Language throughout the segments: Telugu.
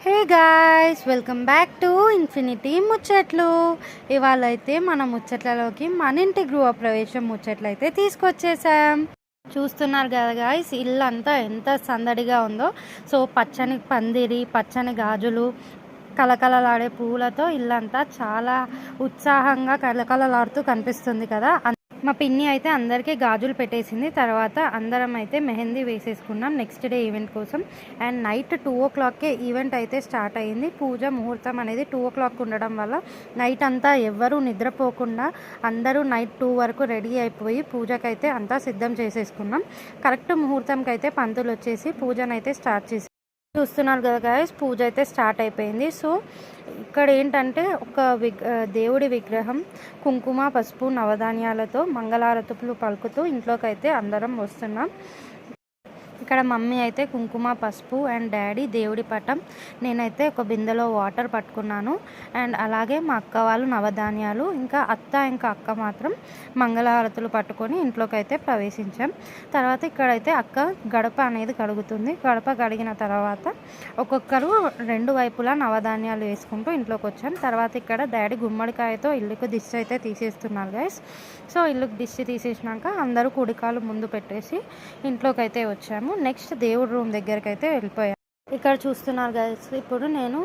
Hey guys, welcome back to infinity ముచ్చట్లు. ఇవాళ అయితే మన ముచ్చట్లలోకి మన ఇంటి గృహప్రవేశం ముచ్చట్లు అయితే తీసుకొచ్చేసాం. చూస్తున్నారు కదా గాయ్స్, ఇల్లు అంతా ఎంత సందడిగా ఉందో. సో పచ్చని పందిరి, పచ్చని గాజులు, కలకలలాడే పూలతో ఇల్లంతా చాలా ఉత్సాహంగా కలకలలాడుతూ కనిపిస్తుంది కదా. మా పిన్ని అయితే అందరికీ గాజులు పెట్టేసింది. తర్వాత అందరం అయితే మెహందీ వేసేసుకున్నాం నెక్స్ట్ డే ఈవెంట్ కోసం. అండ్ నైట్ 2 o'clockకే ఈవెంట్ అయితే స్టార్ట్ అయ్యింది. పూజ ముహూర్తం అనేది 2 o'clock ఉండడం వల్ల నైట్ అంతా ఎవ్వరూ నిద్రపోకుండా అందరూ నైట్ 2 వరకు రెడీ అయిపోయి పూజకైతే అంతా సిద్ధం చేసేసుకున్నాం. కరెక్ట్ ముహూర్తంకి అయితే పంతులు వచ్చేసి పూజనైతే స్టార్ట్ చేసి చూస్తున్నారు కదా గాయస్, పూజ అయితే స్టార్ట్ అయిపోయింది. సో ఇక్కడ ఏంటంటే ఒక దేవుడి విగ్రహం కుంకుమ, పసుపు, నవధాన్యాలతో మంగళారతులు పలుకుతూ ఇంట్లోకి అయితే అందరం వస్తున్నాం. ఇక్కడ మమ్మీ అయితే కుంకుమ, పసుపు అండ్ డాడీ దేవుడి పటం, నేనైతే ఒక బిందెలో వాటర్ పట్టుకున్నాను. అండ్ అలాగే మా అక్క వాళ్ళు నవధాన్యాలు, ఇంకా అక్క మాత్రం మంగళహారతులు పట్టుకొని ఇంట్లోకి అయితే ప్రవేశించాం. తర్వాత ఇక్కడైతే అక్క గడప అనేది కడుగుతుంది. గడప కడిగిన తర్వాత ఒక్కొక్కరు 2 వైపులా నవధాన్యాలు వేసుకుంటూ ఇంట్లోకి వచ్చాం. తర్వాత ఇక్కడ డాడీ గుమ్మడికాయతో ఇల్లుకు దిష్టి అయితే తీసేస్తున్నారు గైస్. సో ఇల్లుకు దిష్టి తీసేసినాక అందరూ కుడికాలు ముందు పెట్టేసి ఇంట్లోకి అయితే వచ్చాము. నెక్స్ట్ దేవుడి రూమ్ దగ్గరికి అయితే వెళ్ళిపోయాను. ఇక్కడ చూస్తున్నారు గైస్, ఇప్పుడు నేను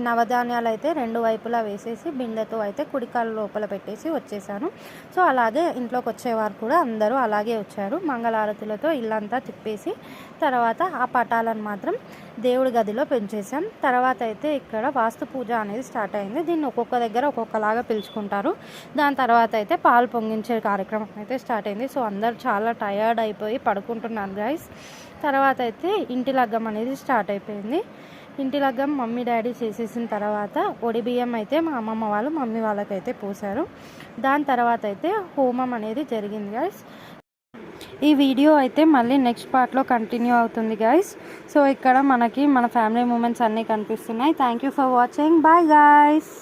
నవధాన్యాలు అయితే 2 వైపులా వేసేసి బిందెతో అయితే కుడికాలు లోపల పెట్టేసి వచ్చేసాను. సో అలాగే ఇంట్లోకి వచ్చేవారు కూడా అందరూ అలాగే వచ్చారు. మంగళారతులతో ఇల్లంతా తిప్పేసి తర్వాత ఆ పటాలను మాత్రం దేవుడి గదిలో పెంచేసాం. తర్వాత అయితే ఇక్కడ వాస్తు పూజ అనేది స్టార్ట్ అయింది. దీన్ని ఒక్కొక్క దగ్గర ఒక్కొక్కలాగా పిలుచుకుంటారు. దాని తర్వాత అయితే పాలు పొంగించే కార్యక్రమం అయితే స్టార్ట్ అయింది. సో అందరు చాలా టయర్డ్ అయిపోయి పడుకుంటున్నారు గైస్. తర్వాత అయితే ఇంటి లగ్గం అనేది స్టార్ట్ అయిపోయింది. ఇంటి లగ్గం మమ్మీ డాడీ చేసేసిన తర్వాత ఒడిబియ్యం అయితే మా అమ్మమ్మ వాళ్ళు మమ్మీ వాళ్ళకైతే పోసారు. దాని తర్వాత అయితే హోమం అనేది జరిగింది గైస్. ఈ వీడియో అయితే మళ్ళీ నెక్స్ట్ పార్ట్లో కంటిన్యూ అవుతుంది గైస్. సో ఇక్కడ మనకి మన ఫ్యామిలీ మూమెంట్స్ అన్నీ కనిపిస్తున్నాయి. Thank you for watching. Bye guys.